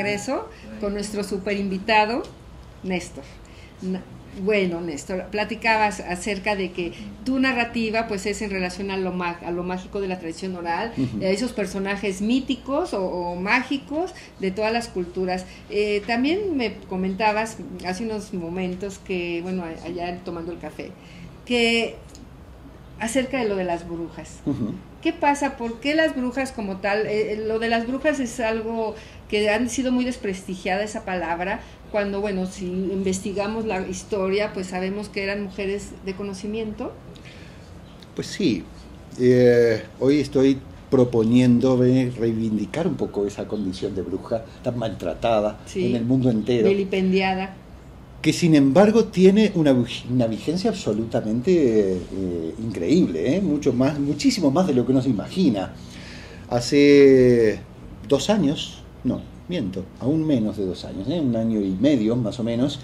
regreso con nuestro super invitado, Néstor. Bueno, Néstor, platicabas acerca de que tu narrativa pues es en relación a lo mágico de la tradición oral, esos personajes míticos o mágicos de todas las culturas. También me comentabas hace unos momentos que, bueno, allá tomando el café, que acerca de lo de las brujas. ¿Qué pasa? ¿Por qué las brujas como tal? Lo de las brujas es algo que han sido muy desprestigiada esa palabra, cuando, bueno, si investigamos la historia, pues sabemos que eran mujeres de conocimiento. Pues sí, hoy estoy proponiéndome reivindicar un poco esa condición de bruja tan maltratada en el mundo entero. Vilipendiada. Que sin embargo tiene una vigencia absolutamente increíble, muchísimo más de lo que uno se imagina. Hace 2 años, aún menos de 2 años, 1 año y medio más o menos,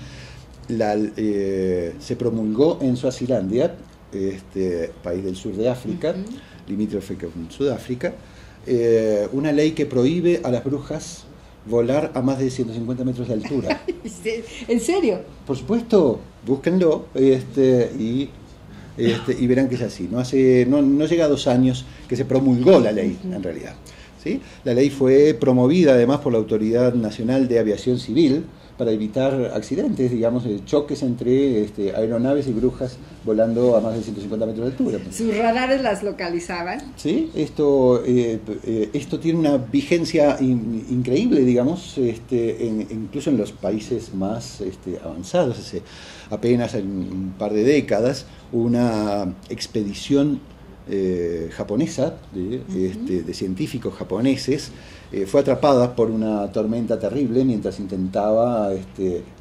se promulgó en Suazilandia, país del sur de África, limítrofe con Sudáfrica, una ley que prohíbe a las brujas volar a más de 150 metros de altura. ¿En serio? Por supuesto, búsquenlo y verán que es así. No llega a 2 años que se promulgó la ley, en realidad. ¿Sí? La ley fue promovida además por la Autoridad Nacional de Aviación Civil para evitar accidentes, digamos, choques entre aeronaves y brujas volando a más de 150 metros de altura. ¿Sus radares las localizaban? Sí, esto tiene una vigencia increíble, digamos, incluso en los países más avanzados. Hace apenas un par de décadas, una expedición japonesa de científicos japoneses fue atrapada por una tormenta terrible mientras intentaba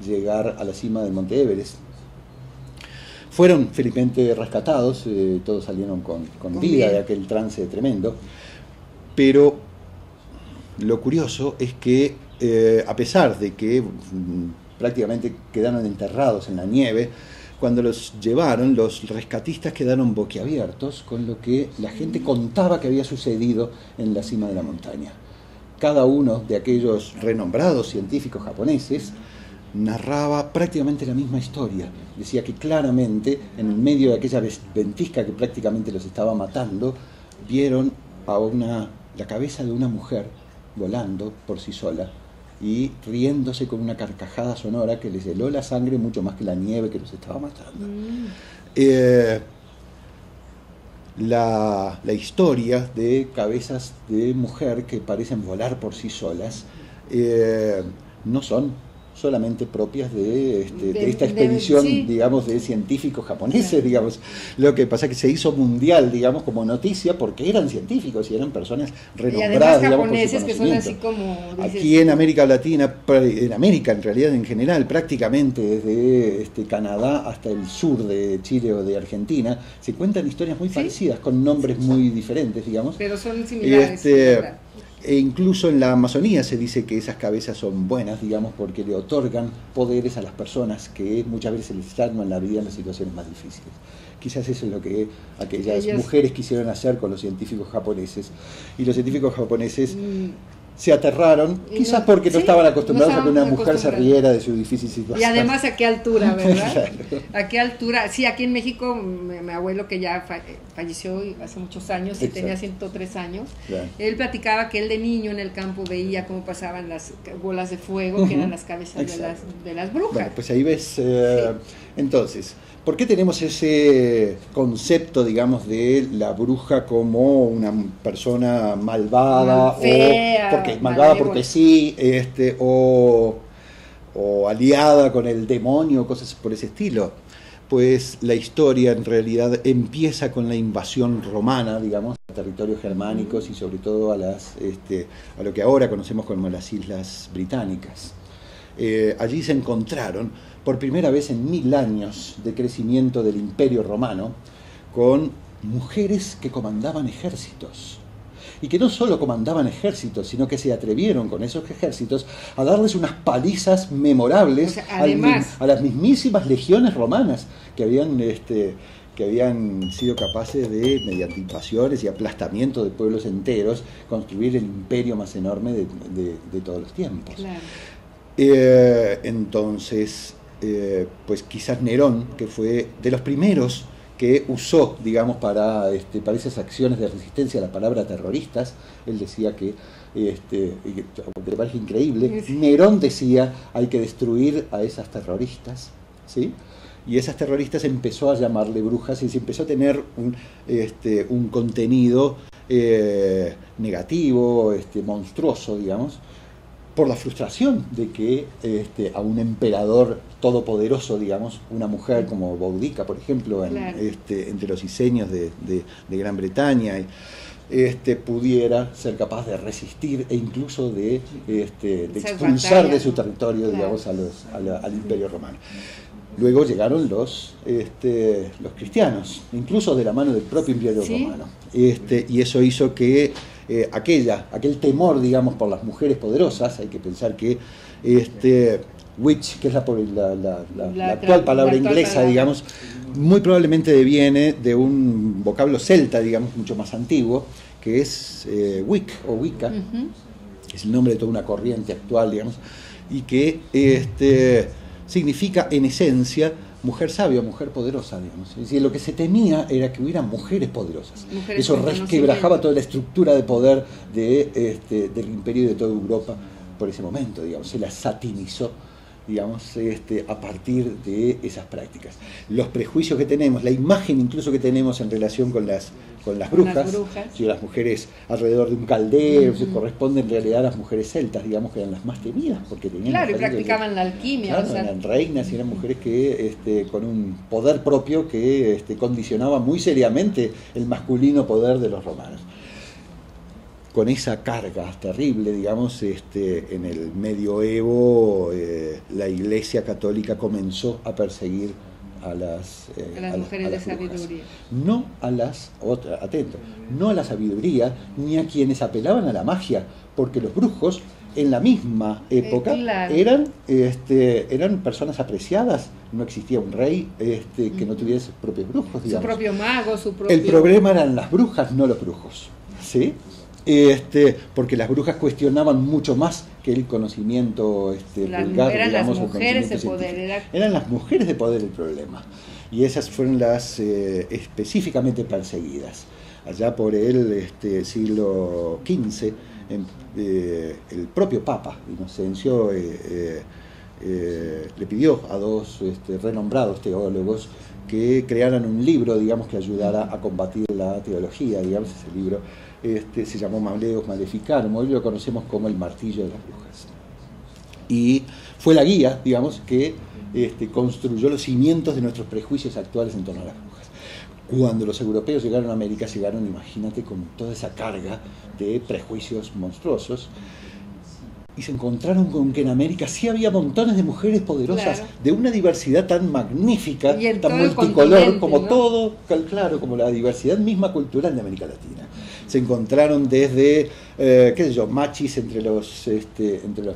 llegar a la cima del Monte Everest. Fueron felizmente rescatados, todos salieron con vida de aquel trance tremendo, pero lo curioso es que a pesar de que prácticamente quedaron enterrados en la nieve, cuando los llevaron, los rescatistas quedaron boquiabiertos con lo que la gente contaba que había sucedido en la cima de la montaña. Cada uno de aquellos renombrados científicos japoneses narraba prácticamente la misma historia. Decía que claramente, en el medio de aquella ventisca que prácticamente los estaba matando, vieron la cabeza de una mujer volando por sí sola y riéndose con una carcajada sonora que les heló la sangre mucho más que la nieve que los estaba matando. La historia de cabezas de mujer que parecen volar por sí solas no son solamente propias de esta expedición, digamos, de científicos japoneses, digamos. Lo que pasa es que se hizo mundial, digamos, como noticia, porque eran científicos y eran personas renombradas, y además digamos, japoneses que son así como... Aquí en América Latina, en América en realidad en general, prácticamente desde Canadá hasta el sur de Chile o de Argentina, se cuentan historias muy parecidas, con nombres muy diferentes, digamos. Pero son similares. E incluso en la Amazonía se dice que esas cabezas son buenas, digamos, porque le otorgan poderes a las personas que muchas veces les salvan la vida en las situaciones más difíciles. Quizás eso es lo que aquellas mujeres quisieron hacer con los científicos japoneses. Y los científicos japoneses se aterraron, quizás porque no estaban acostumbrados a que una mujer se riera de su difícil situación. Y además a qué altura, ¿verdad? Claro. A qué altura. Sí, aquí en México, mi abuelo que ya falleció hace muchos años, y tenía 103 años, claro. Él platicaba que él de niño en el campo veía cómo pasaban las bolas de fuego, que eran las cabezas de las brujas. Bueno, pues ahí ves, entonces... ¿Por qué tenemos ese concepto, digamos, de la bruja como una persona malvada, porque sí, o aliada con el demonio, cosas por ese estilo? Pues la historia en realidad empieza con la invasión romana, digamos, a territorios germánicos y sobre todo a lo que ahora conocemos como las Islas Británicas. Allí se encontraron por primera vez en 1000 años de crecimiento del Imperio Romano con mujeres que comandaban ejércitos. Y que no solo comandaban ejércitos, sino que se atrevieron con esos ejércitos a darles unas palizas memorables, o sea, a las mismísimas legiones romanas que habían que habían sido capaces de, mediante invasiones y aplastamiento de pueblos enteros, construir el imperio más enorme de todos los tiempos. Claro. Entonces, pues quizás Nerón, que fue de los primeros que usó, digamos, para esas acciones de resistencia la palabra terroristas, él decía que, aunque te parece increíble, Nerón decía hay que destruir a esas terroristas, ¿sí? Y esas terroristas empezó a llamarle brujas y se empezó a tener un contenido negativo, monstruoso, digamos, por la frustración de que a un emperador todopoderoso, digamos, una mujer como Boudica, por ejemplo, claro, entre los isenios de Gran Bretaña, pudiera ser capaz de resistir e incluso de expulsar de su territorio, claro, digamos, al Imperio Romano. Luego llegaron los cristianos, incluso de la mano del propio Imperio Romano. Y eso hizo que aquel temor, digamos, por las mujeres poderosas, hay que pensar que witch, que es la actual palabra inglesa, digamos, muy probablemente deviene de un vocablo celta, digamos, mucho más antiguo, que es Wic o Wicca, es el nombre de toda una corriente actual, digamos, y que significa en esencia mujer sabia, mujer poderosa, digamos. Es decir, lo que se temía era que hubiera mujeres poderosas. Eso resquebrajaba toda la estructura de poder del imperio y de toda Europa por ese momento, digamos. Se la satinizó, digamos, a partir de esas prácticas. Los prejuicios que tenemos, la imagen incluso que tenemos en relación con las brujas, si las mujeres alrededor de un caldero, se corresponden en realidad a las mujeres celtas, digamos, que eran las más temidas, porque tenían... Claro, y practicaban la alquimia. Claro, eran reinas y eran mujeres que con un poder propio que condicionaba muy seriamente el masculino poder de los romanos. Con esa carga terrible, digamos, en el medioevo la Iglesia Católica comenzó a perseguir a las mujeres de sabiduría. No a las, atento, no a la sabiduría ni a quienes apelaban a la magia, porque los brujos en la misma época claro, eran personas apreciadas. No existía un rey que no tuviera sus propios brujos, digamos. Su propio mago, su propio... El problema eran las brujas, no los brujos, ¿sí? Porque las brujas cuestionaban mucho más que el conocimiento vulgar, eran digamos, las mujeres de poder. Eran las mujeres de poder el problema. Y esas fueron las específicamente perseguidas. Allá por el siglo XV, el propio Papa Inocencio le pidió a dos renombrados teólogos que crearan un libro, digamos, que ayudara a combatir la teología, digamos. Ese libro se llamó Maleus Maleficarum, hoy lo conocemos como el martillo de las brujas. Y fue la guía, digamos, que construyó los cimientos de nuestros prejuicios actuales en torno a las brujas. Cuando los europeos llegaron a América, llegaron, imagínate, con toda esa carga de prejuicios monstruosos, y se encontraron con que en América sí había montones de mujeres poderosas, claro, de una diversidad tan magnífica, tan multicolor, como, ¿no?, todo, claro, como la diversidad misma cultural de América Latina. Se encontraron desde, machis entre los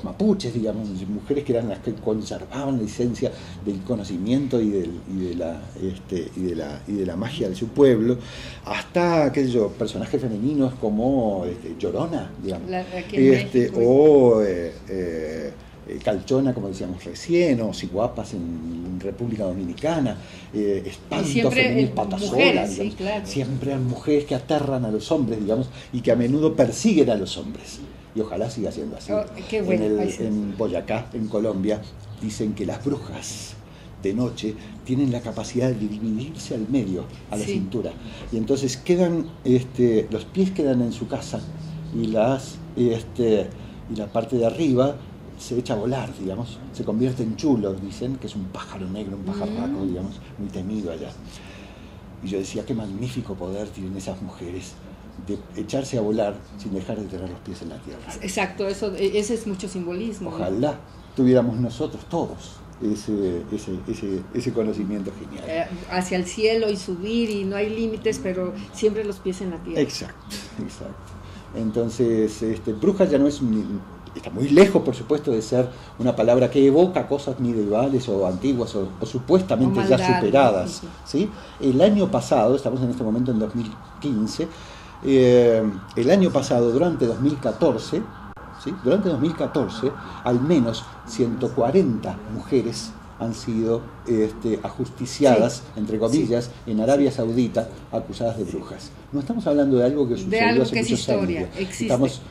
mapuches, digamos, mujeres que eran las que conservaban la esencia del conocimiento y de la magia de su pueblo, hasta, personajes femeninos como Llorona, digamos, o Calchona, como decíamos recién, o Siguapas en República Dominicana, Espanto, Femenil, Patasola, sí, claro, siempre eran mujeres que aterran a los hombres, digamos, y que a menudo persiguen a los hombres. Y ojalá siga siendo así. Qué bueno, en Boyacá, en Colombia, dicen que las brujas de noche tienen la capacidad de dividirse al medio, a la cintura. Y entonces los pies quedan en su casa y la parte de arriba se echa a volar, digamos, se convierte en chulo, dicen, que es un pájaro negro, un pajarraco, digamos, muy temido allá. Y yo decía, qué magnífico poder tienen esas mujeres de echarse a volar sin dejar de tener los pies en la tierra. Exacto, ese es mucho simbolismo. Ojalá tuviéramos nosotros todos ese conocimiento genial. Hacia el cielo y subir, y no hay límites, pero siempre los pies en la tierra. Exacto. Entonces, bruja ya no es está muy lejos, por supuesto, de ser una palabra que evoca cosas medievales o antiguas o supuestamente o ya maldad, superadas, ¿no? ¿sí? El año pasado, estamos en este momento en 2015, el año pasado, durante 2014, ¿sí? Durante 2014, al menos 140 mujeres han sido ajusticiadas, sí, entre comillas, sí, en Arabia Saudita, acusadas de brujas. No estamos hablando de algo que sucedió algo hace que es muchos historia, años. existe. Estamos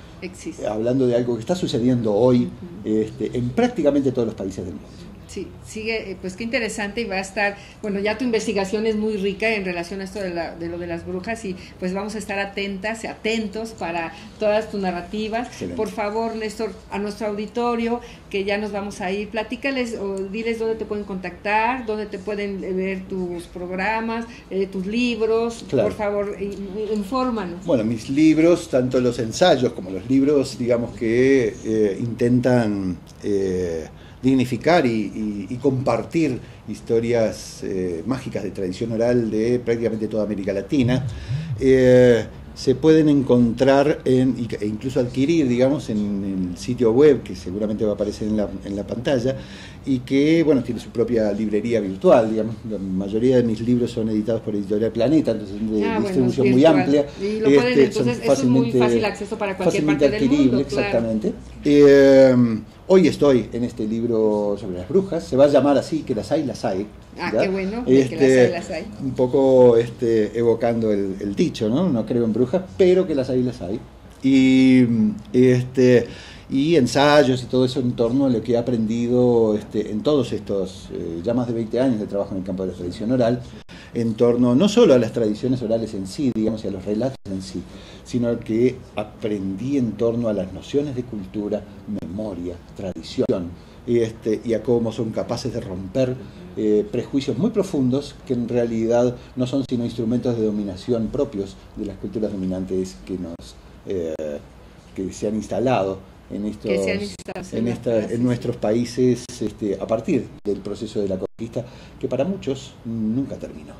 hablando de algo que está sucediendo hoy en prácticamente todos los países del mundo. Sí, sigue, pues qué interesante, y va a estar, bueno, ya tu investigación es muy rica en relación a esto de lo de las brujas, y pues vamos a estar atentos para todas tus narrativas. Excelente. Por favor, Néstor, a nuestro auditorio, que ya nos vamos a ir, platícales o diles dónde te pueden contactar, dónde te pueden ver tus programas, tus libros, claro. Por favor, infórmanos. Bueno, mis libros, tanto los ensayos como los libros, digamos que intentan dignificar y compartir historias mágicas de tradición oral de prácticamente toda América Latina. Se pueden encontrar e incluso adquirir, digamos, en el sitio web, que seguramente va a aparecer en la pantalla, y que, bueno, tiene su propia librería virtual, digamos. La mayoría de mis libros son editados por Editorial Planeta, entonces es de distribución muy amplia. Y lo pueden, entonces, eso es muy fácil acceso para cualquier parte del mundo. Exactamente. Claro. Hoy estoy en este libro sobre las brujas, se va a llamar así, que las hay, las hay. Ah, ¿ya? Qué bueno, que las hay. Un poco evocando el dicho, ¿no? No creo en brujas, pero que las hay, las hay. Y ensayos y todo eso en torno a lo que he aprendido en todos estos ya más de 20 años de trabajo en el campo de la tradición oral, en torno no solo a las tradiciones orales en sí, digamos, y a los relatos en sí, sino que aprendí en torno a las nociones de cultura, memoria, tradición, y a cómo son capaces de romper prejuicios muy profundos que en realidad no son sino instrumentos de dominación propios de las culturas dominantes que se han instalado en nuestros países a partir del proceso de la conquista, que para muchos nunca terminó.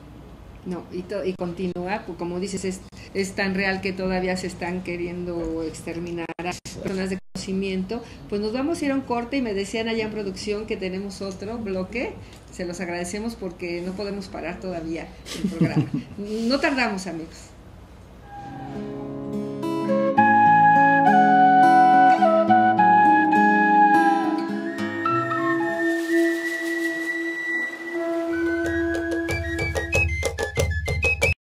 No, y continúa, como dices, es tan real que todavía se están queriendo exterminar a personas de conocimiento. Pues nos vamos a ir a un corte, y me decían allá en producción que tenemos otro bloque. Se los agradecemos porque no podemos parar todavía el programa. No tardamos, amigos.